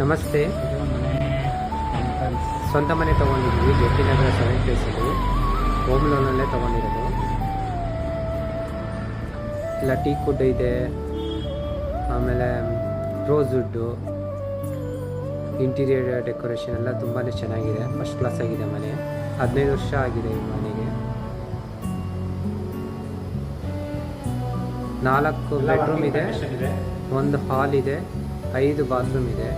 ನಮಸ್ತೆ. ಸ್ವಂತ ಮನೆ ತೊಗೊಂಡಿದ್ವಿ ಜೆಪಿನಗರ 7 ಪ್ಲೇಸಲ್ಲಿ. ಹೋಮ್ ಲೋನಲ್ಲೇ ತೊಗೊಂಡಿರೋದು. ಇಲ್ಲ ಟೀ ಕುಡ್ ಇದೆ, ಆಮೇಲೆ ರೋಸ್ ವುಡ್ಡು, ಇಂಟೀರಿಯರ್ ಡೆಕೋರೇಷನ್ ಎಲ್ಲ ತುಂಬಾ ಚೆನ್ನಾಗಿದೆ. ಫಸ್ಟ್ ಕ್ಲಾಸ್ ಆಗಿದೆ ಮನೆ. 15 ವರ್ಷ ಆಗಿದೆ ಈ ಮನೆಗೆ. 4 ಬೆಡ್ರೂಮ್ ಇದೆ, 1 ಹಾಲ್ ಇದೆ, 5 ಬಾತ್ರೂಮ್ ಇದೆ.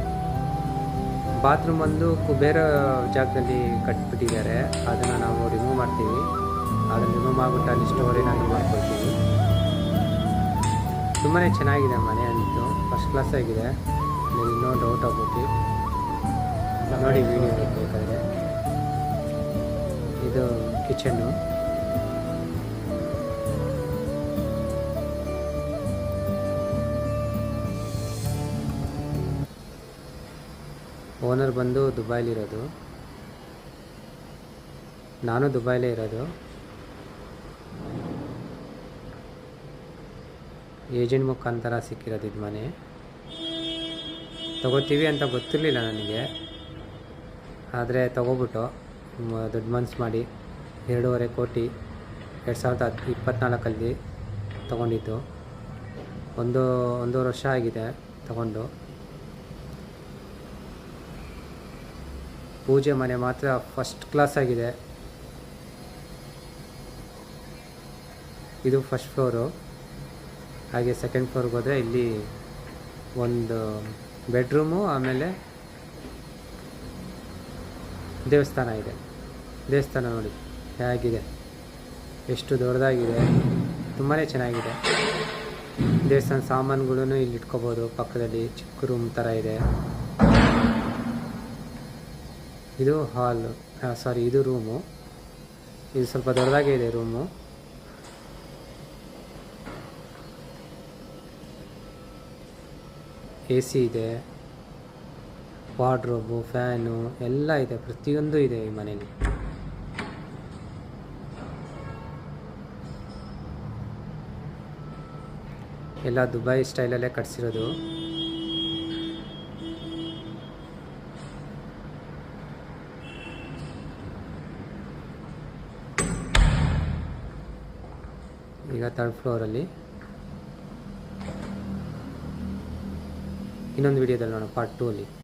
ಬಾತ್ರೂಮ್ ಒಂದು ಬೇರೆ ಜಾಗದಲ್ಲಿ ಕಟ್ಬಿಟ್ಟಿದ್ದಾರೆ, ಅದನ್ನು ನಾವು ರಿಮೂವ್ ಮಾಡ್ತೀವಿ. ಅದನ್ನು ರಿಮೂವ್ ಮಾಡಿಬಿಟ್ಟು ಅಲ್ಲಿ ಸ್ಟೋರ್ ಏನಾದರೂ ಮಾಡ್ಕೊಳ್ತೀವಿ. ತುಂಬಾ ಚೆನ್ನಾಗಿದೆ ಮನೆ ಅಂತೂ, ಫಸ್ಟ್ ಕ್ಲಾಸ್ ಆಗಿದೆ. ಇನ್ನೂ ಡೌಟ್ ಆಗ್ಬಿಟ್ಟು ನೋಡಿ ವಿಡಿಯೋ ಬೇಕಾದರೆ. ಇದು ಕಿಚನ್ನು. ಓನರ್ ಬಂದು ದುಬೈಲಿರೋದು, ನಾನು ದುಬೈಲೇ ಇರೋದು. ಏಜೆಂಟ್ ಮುಖಾಂತರ ಸಿಕ್ಕಿರೋದು ಇದು ಮನೆ. ತಗೋತೀವಿ ಅಂತ ಗೊತ್ತಿರಲಿಲ್ಲ ನನಗೆ, ಆದರೆ ತಗೋಬಿಟ್ಟು ದೊಡ್ಡ ಮನ್ಸು ಮಾಡಿ 2.5 ಕೋಟಿ 2024 ತಗೊಂಡಿದ್ದು. ಒಂದೂವರೆ ವರ್ಷ ಆಗಿದೆ ತಗೊಂಡು. ಪೂಜೆ ಮನೆ ಮಾತ್ರ ಫಸ್ಟ್ ಕ್ಲಾಸ್ ಆಗಿದೆ. ಇದು ಫಸ್ಟ್ ಫ್ಲೋರು. ಹಾಗೆ ಸೆಕೆಂಡ್ ಫ್ಲೋರ್ಗೆ ಹೋದರೆ ಇಲ್ಲಿ ಒಂದು ಬೆಡ್ರೂಮು, ಆಮೇಲೆ ದೇವಸ್ಥಾನ ಇದೆ. ದೇವಸ್ಥಾನ ನೋಡಿ ಹೇಗಿದೆ, ಎಷ್ಟು ದೊಡ್ಡದಾಗಿದೆ, ತುಂಬಾ ಚೆನ್ನಾಗಿದೆ. ದೇವಸ್ಥಾನ ಸಾಮಾನುಗಳೂ ಇಲ್ಲಿ ಇಟ್ಕೋಬೋದು. ಪಕ್ಕದಲ್ಲಿ ಚಿಕ್ಕ ರೂಮ್ ಥರ ಇದೆ. ಇದು ಹಾಲು, ಇದು ರೂಮು. ಇದು ಸ್ವಲ್ಪ ದೊಡ್ಡದಾಗೇ ಇದೆ ರೂಮು. AC ಇದೆ, ವಾರ್ಡ್ರೋಬು, ಫ್ಯಾನು ಎಲ್ಲ ಇದೆ, ಪ್ರತಿಯೊಂದು ಇದೆ ಈ ಮನೇಲಿ. ಎಲ್ಲ ದುಬೈ ಸ್ಟೈಲಲ್ಲೇ ಕಟ್ಸಿರೋದು. ಈಗ 3rd ಫ್ಲೋರಲ್ಲಿ. ಇನ್ನೊಂದು ವಿಡಿಯೋದಲ್ಲಿ ನೋಡೋಣ, ಪಾರ್ಟ್ 2 ಅಲ್ಲಿ.